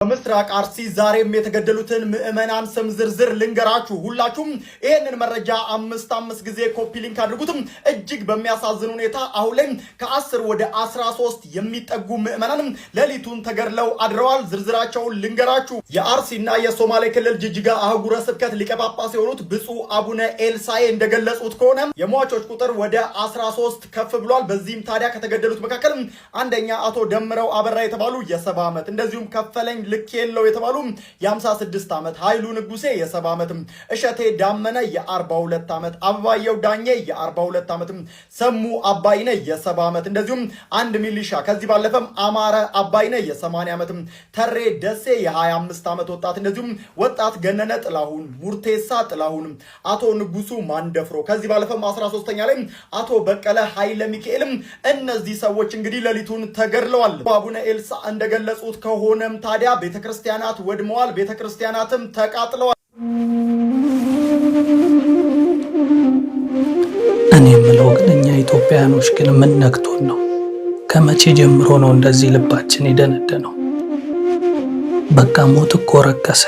በምስራቅ አርሲ ዛሬም የተገደሉትን ምዕመናን ስም ዝርዝር ልንገራችሁ። ሁላችሁም ይሄንን መረጃ አምስት ጊዜ ኮፒ ሊንክ አድርጉትም። እጅግ በሚያሳዝን ሁኔታ አሁን ላይ ከ10 ወደ 13 የሚጠጉ ምዕመናን ሌሊቱን ተገድለው አድረዋል። ዝርዝራቸውን ልንገራችሁ። የአርሲና የሶማሌ ክልል ጅጅጋ አህጉረ ስብከት ሊቀ ጳጳስ የሆኑት ብፁዕ አቡነ ኤልሳኤ እንደገለጹት ከሆነ የሟቾች ቁጥር ወደ 13 ከፍ ብሏል። በዚህም ታዲያ ከተገደሉት መካከል አንደኛ አቶ ደምረው አበራ የተባሉ የ70 ዓመት እንደዚሁም ከፈለኝ ልክ የለው የተባሉ የ56 ዓመት ኃይሉ ንጉሴ የ70 ዓመት እሸቴ ዳመነ የ42 ዓመት አበባየው ዳኘ የ42 ዓመት ሰሙ አባይነ የ70 ዓመት እንደዚሁም አንድ ሚሊሻ ከዚህ ባለፈም አማረ አባይነ የ80 ዓመት ተሬ ደሴ የ25 ዓመት ወጣት እንደዚሁም ወጣት ገነነ ጥላሁን ሙርቴሳ ጥላሁን አቶ ንጉሱ ማንደፍሮ ከዚህ ባለፈም 13ኛ ላይ አቶ በቀለ ኃይለ ሚካኤልም እነዚህ ሰዎች እንግዲህ ሌሊቱን ተገድለዋል። አቡነ ኤልሳ እንደገለጹት ከሆነም ታዲያ ቤተክርስቲያናት ወድመዋል፣ ቤተክርስቲያናትም ተቃጥለዋል። እኔ የምለው ግን እኛ ኢትዮጵያውያኖች ግን ምን ነክቶን ነው? ከመቼ ጀምሮ ነው እንደዚህ ልባችን የደነደነው? በቃ ሞት እኮ ረከሰ።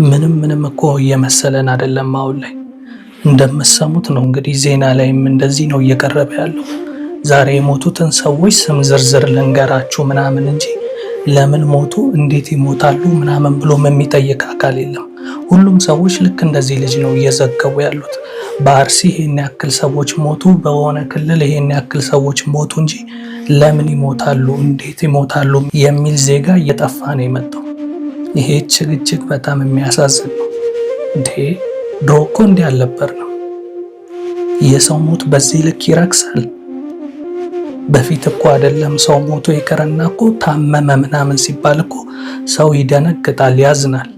ምንም እኮ እየመሰለን አይደለም። አሁን ላይ እንደምትሰሙት ነው እንግዲህ ዜና ላይም እንደዚህ ነው እየቀረበ ያለው። ዛሬ የሞቱትን ሰዎች ስም ዝርዝር ልንገራችሁ ምናምን እንጂ ለምን ሞቱ እንዴት ይሞታሉ ምናምን ብሎ የሚጠይቅ አካል የለም። ሁሉም ሰዎች ልክ እንደዚህ ልጅ ነው እየዘገቡ ያሉት። በአርሲ ይሄን ያክል ሰዎች ሞቱ፣ በሆነ ክልል ይሄን ያክል ሰዎች ሞቱ እንጂ ለምን ይሞታሉ እንዴት ይሞታሉ የሚል ዜጋ እየጠፋ ነው የመጣው። ይሄ እጅግ በጣም የሚያሳዝን ነው። ድሮ እኮ እንዲህ አልነበርንም። የሰው ሞት በዚህ ልክ ይረክሳል? በፊት እኮ አይደለም ሰው ሞቶ ይቀርና እኮ ታመመ ምናምን ሲባል እኮ ሰው ይደነግጣል፣ ያዝናል።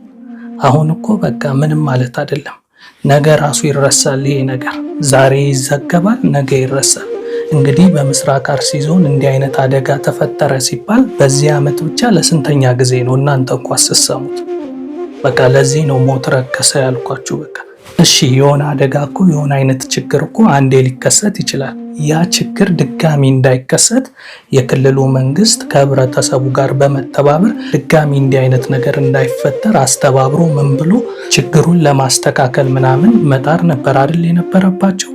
አሁን እኮ በቃ ምንም ማለት አይደለም። ነገ ራሱ ይረሳል። ይሄ ነገር ዛሬ ይዘገባል፣ ነገ ይረሳል። እንግዲህ በምስራቅ አርሲ ዞን እንዲህ አይነት አደጋ ተፈጠረ ሲባል በዚህ ዓመት ብቻ ለስንተኛ ጊዜ ነው እናንተ እኮ አስሰሙት? በቃ ለዚህ ነው ሞት ረከሰ ያልኳችሁ። በቃ እሺ የሆነ አደጋ እኮ የሆነ አይነት ችግር እኮ አንዴ ሊከሰት ይችላል። ያ ችግር ድጋሚ እንዳይከሰት የክልሉ መንግስት ከህብረተሰቡ ጋር በመተባበር ድጋሚ እንዲህ አይነት ነገር እንዳይፈጠር አስተባብሮ ምን ብሎ ችግሩን ለማስተካከል ምናምን መጣር ነበር አይደል የነበረባቸው?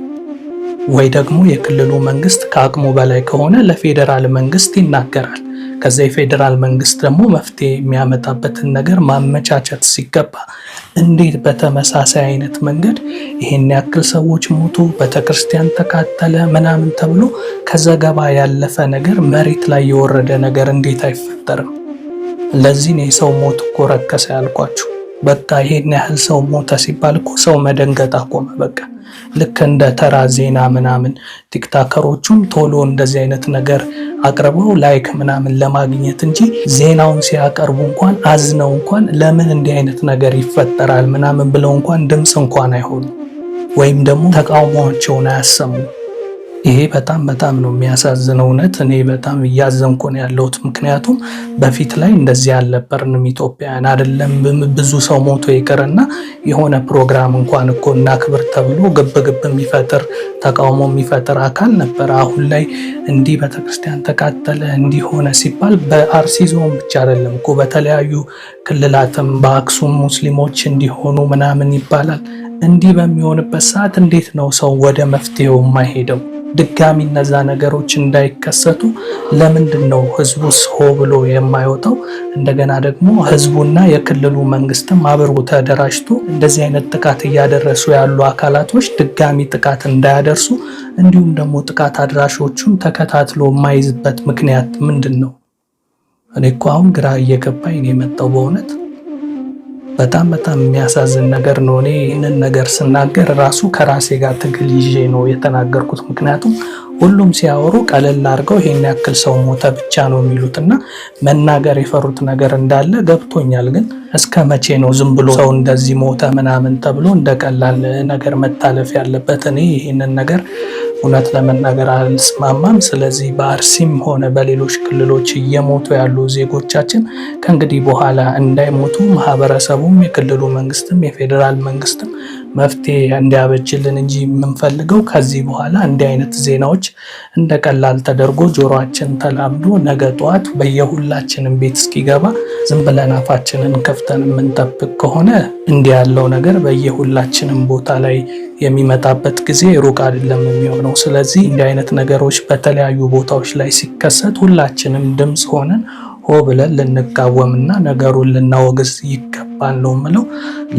ወይ ደግሞ የክልሉ መንግስት ከአቅሙ በላይ ከሆነ ለፌዴራል መንግስት ይናገራል። ከዛ የፌዴራል መንግስት ደግሞ መፍትሄ የሚያመጣበትን ነገር ማመቻቸት ሲገባ እንዴት በተመሳሳይ አይነት መንገድ ይሄን ያክል ሰዎች ሞቱ፣ ቤተክርስቲያን ተቃጠለ ምናምን ተብሎ ከዘገባ ያለፈ ነገር መሬት ላይ የወረደ ነገር እንዴት አይፈጠርም? ለዚህ ነው የሰው ሞት እኮ ረከሰ ያልኳችሁ። በቃ ይሄን ያህል ሰው ሞተ ሲባል እኮ ሰው መደንገጥ አቆመ። በቃ ልክ እንደ ተራ ዜና ምናምን ቲክታከሮቹም ቶሎ እንደዚህ አይነት ነገር አቅርበው ላይክ ምናምን ለማግኘት እንጂ ዜናውን ሲያቀርቡ እንኳን አዝነው እንኳን ለምን እንዲህ አይነት ነገር ይፈጠራል ምናምን ብለው እንኳን ድምፅ እንኳን አይሆኑ ወይም ደግሞ ተቃውሟቸውን አያሰሙ። ይሄ በጣም ነው የሚያሳዝነው። እውነት እኔ በጣም እያዘንኩ ነው ያለሁት። ምክንያቱም በፊት ላይ እንደዚህ አልነበርንም ኢትዮጵያውያን። አይደለም ብዙ ሰው ሞቶ ይቀርና የሆነ ፕሮግራም እንኳን እኮ እናክብር ተብሎ ግብ የሚፈጥር ተቃውሞ የሚፈጥር አካል ነበር። አሁን ላይ እንዲህ ቤተክርስቲያን ተቃጠለ እንዲሆነ ሲባል በአርሲ ዞን ብቻ አይደለም እኮ በተለያዩ ክልላትም በአክሱም ሙስሊሞች እንዲሆኑ ምናምን ይባላል። እንዲህ በሚሆንበት ሰዓት እንዴት ነው ሰው ወደ መፍትሄው የማይሄደው? ድጋሚ እነዛ ነገሮች እንዳይከሰቱ ለምንድን ነው ህዝቡስ ሆ ብሎ የማይወጣው? እንደገና ደግሞ ህዝቡና የክልሉ መንግስትም አብሮ ተደራጅቶ እንደዚህ አይነት ጥቃት እያደረሱ ያሉ አካላቶች ድጋሚ ጥቃት እንዳያደርሱ እንዲሁም ደግሞ ጥቃት አድራሾቹን ተከታትሎ የማይዝበት ምክንያት ምንድን ነው? እኔ እኮ አሁን ግራ እየገባኝ ነው የመጣው በእውነት በጣም የሚያሳዝን ነገር ነው። እኔ ይህንን ነገር ስናገር ራሱ ከራሴ ጋር ትግል ይዤ ነው የተናገርኩት። ምክንያቱም ሁሉም ሲያወሩ ቀለል አድርገው ይሄን ያክል ሰው ሞተ ብቻ ነው የሚሉትና መናገር የፈሩት ነገር እንዳለ ገብቶኛል። ግን እስከ መቼ ነው ዝም ብሎ ሰው እንደዚህ ሞተ ምናምን ተብሎ እንደቀላል ነገር መታለፍ ያለበት? እኔ ይህንን ነገር እውነት ለመናገር አልስማማም። ስለዚህ በአርሲም ሆነ በሌሎች ክልሎች እየሞቱ ያሉ ዜጎቻችን ከእንግዲህ በኋላ እንዳይሞቱ ማህበረሰቡም የክልሉ መንግስትም የፌዴራል መንግስትም መፍትሄ እንዲያበጅልን እንጂ የምንፈልገው ከዚህ በኋላ እንዲህ አይነት ዜናዎች እንደ ቀላል ተደርጎ ጆሮአችን ተላምዶ ነገ ጠዋት በየሁላችንም ቤት እስኪገባ ዝም ብለን አፋችንን ከፍተን የምንጠብቅ ከሆነ እንዲህ ያለው ነገር በየሁላችንም ቦታ ላይ የሚመጣበት ጊዜ ሩቅ አይደለም የሚሆነው። ስለዚህ እንዲህ አይነት ነገሮች በተለያዩ ቦታዎች ላይ ሲከሰት ሁላችንም ድምፅ ሆነን ሆ ብለን ልንቃወምና ነገሩን ልናወግዝ ይገባል ነው የምለው።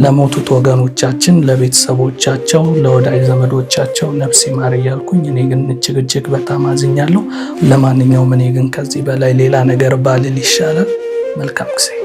ለሞቱት ወገኖቻችን፣ ለቤተሰቦቻቸው፣ ለወዳጅ ዘመዶቻቸው ነፍስ ይማር እያልኩኝ እኔ ግን እጅግ በጣም አዝኛለሁ። ለማንኛውም እኔ ግን ከዚህ በላይ ሌላ ነገር ባልል ይሻላል። መልካም ጊዜ